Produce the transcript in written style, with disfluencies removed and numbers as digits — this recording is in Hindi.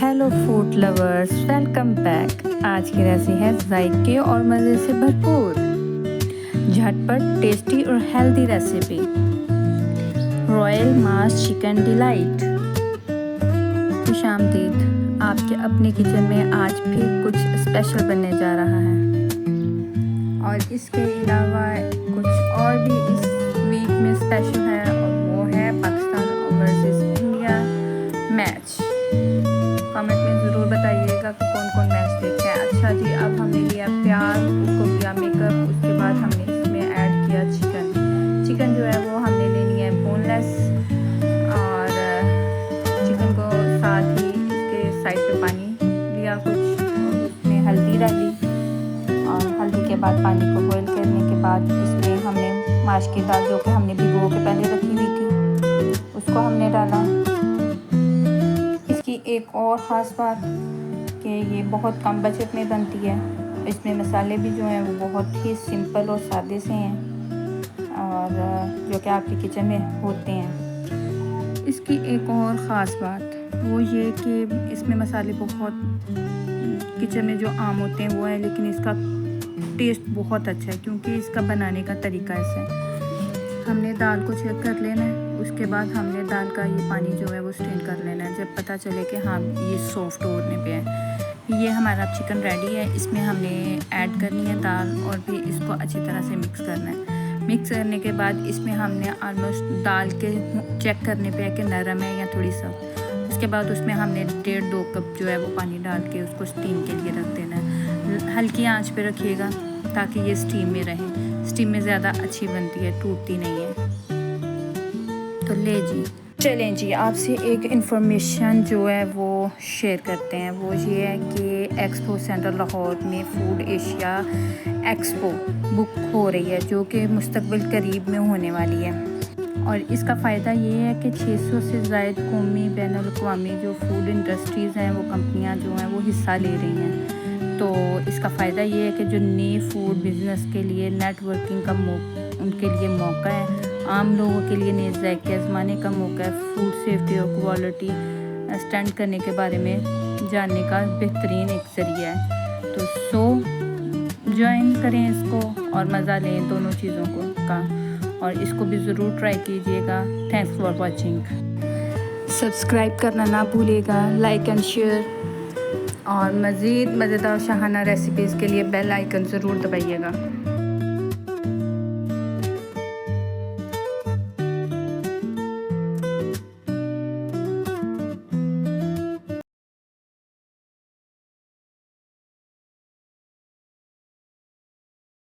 Hello food lovers, welcome back. आज की रेसिपी है जायके और मज़े से भरपूर, झटपट, टेस्टी और हेल्दी रेसिपी रॉयल मास चिकन डिलाइट। खुशामदीद आपके अपने किचन में आज फिर कुछ स्पेशल बनने जा रहा है और इसके अलावा कुछ और भी इस वीक में स्पेशल है और वो है Pakistan versus India match. Comment में ज़रूर बताइएगा कि कौन कौन मैच देखते हैं। अच्छा जी, अब हमने लिया प्याज, उसको किया मेकअप, उसके बाद हमने इसमें ऐड किया चिकन जो है वो हमने लेनी है बोनलेस, और चिकन को साथ ही इसके साइड पे पानी लिया कुछ, और उसमें हल्दी डाली और हल्दी के बाद पानी को बॉईल करने के बाद इसमें हमने माश की दाल जो कि हमने भिगो के पहले रखी हुई थी उसको हमने डाला। इसकी एक और ख़ास बात कि ये बहुत कम बजट में बनती है। इसमें मसाले भी जो हैं वो बहुत ही सिंपल और सादे से हैं और जो कि आपके किचन में होते हैं। इसकी एक और ख़ास बात वो ये कि इसमें मसाले बहुत किचन में जो आम होते हैं वो है, लेकिन इसका टेस्ट बहुत अच्छा है क्योंकि इसका बनाने का तरीका ऐसा है। हमने दाल को चेक कर लेना है, उसके बाद हमने दाल का ये पानी जो है वो स्ट्रेन कर लेना है। जब पता चले कि हाँ ये सॉफ्ट होने पे है, ये हमारा चिकन रेडी है। इसमें हमने ऐड करनी है दाल और भी इसको अच्छी तरह से मिक्स करना है। मिक्स करने के बाद इसमें हमने ऑलमोस्ट दाल के चेक करने पे है कि नरम है या थोड़ी सख्त। उसके बाद उसमें हमने 1.5-2 कप जो है वो पानी डाल के उसको स्टीम के लिए रख देना है। हल्की आंच पे रखिएगा ताकि ये स्टीम में रहे। स्टीम में ज़्यादा अच्छी बनती है, टूटती नहीं है। तो ले जी, चलें जी, आपसे एक इन्फॉर्मेशन जो है वो शेयर करते हैं। वो ये है कि एक्सपो सेंटर लाहौर में फूड एशिया एक्सपो बुक हो रही है जो कि मुस्तकबिल करीब में होने वाली है। और इसका फ़ायदा ये है कि 600 से ज़ायद कौमी बैनुल-अक़वामी जो फूड इंडस्ट्रीज़ हैं वो कंपनियां जो हैं वो हिस्सा ले रही हैं। तो इसका फ़ायदा ये है कि जो नए फूड बिज़नेस के लिए नेटवर्किंग का उनके लिए मौका है, आम लोगों के लिए नए ज़ायके आज़माने का मौका है, फूड सेफ्टी और क्वालिटी स्टैंड करने के बारे में जानने का बेहतरीन एक ज़रिया है। तो ज्वाइन करें इसको और मज़ा लें दोनों चीज़ों का, और इसको भी ज़रूर ट्राई कीजिएगा। Thanks for watching. सब्सक्राइब करना ना भूलिएगा, लाइक एंड शेयर, और मज़ीद मज़ेदार शाहाना रेसिपीज़ के लिए बेल आइकन ज़रूर दबाइएगा।